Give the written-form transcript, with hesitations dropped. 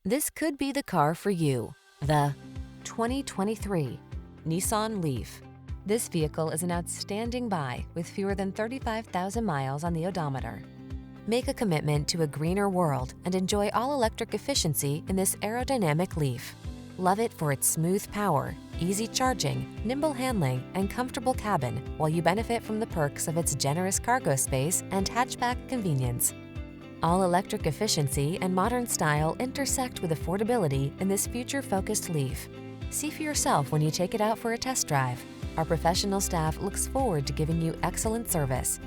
This could be the car for you. The 2023 Nissan Leaf. This vehicle is an outstanding buy with fewer than 35,000 miles on the odometer. Make a commitment to a greener world and enjoy all-electric efficiency in this aerodynamic Leaf. Love it for its smooth power, easy charging, nimble handling, and comfortable cabin, while you benefit from the perks of its generous cargo space and hatchback convenience. All-electric efficiency and modern style intersect with affordability in this future-focused Leaf. See for yourself when you take it out for a test drive. Our professional staff looks forward to giving you excellent service.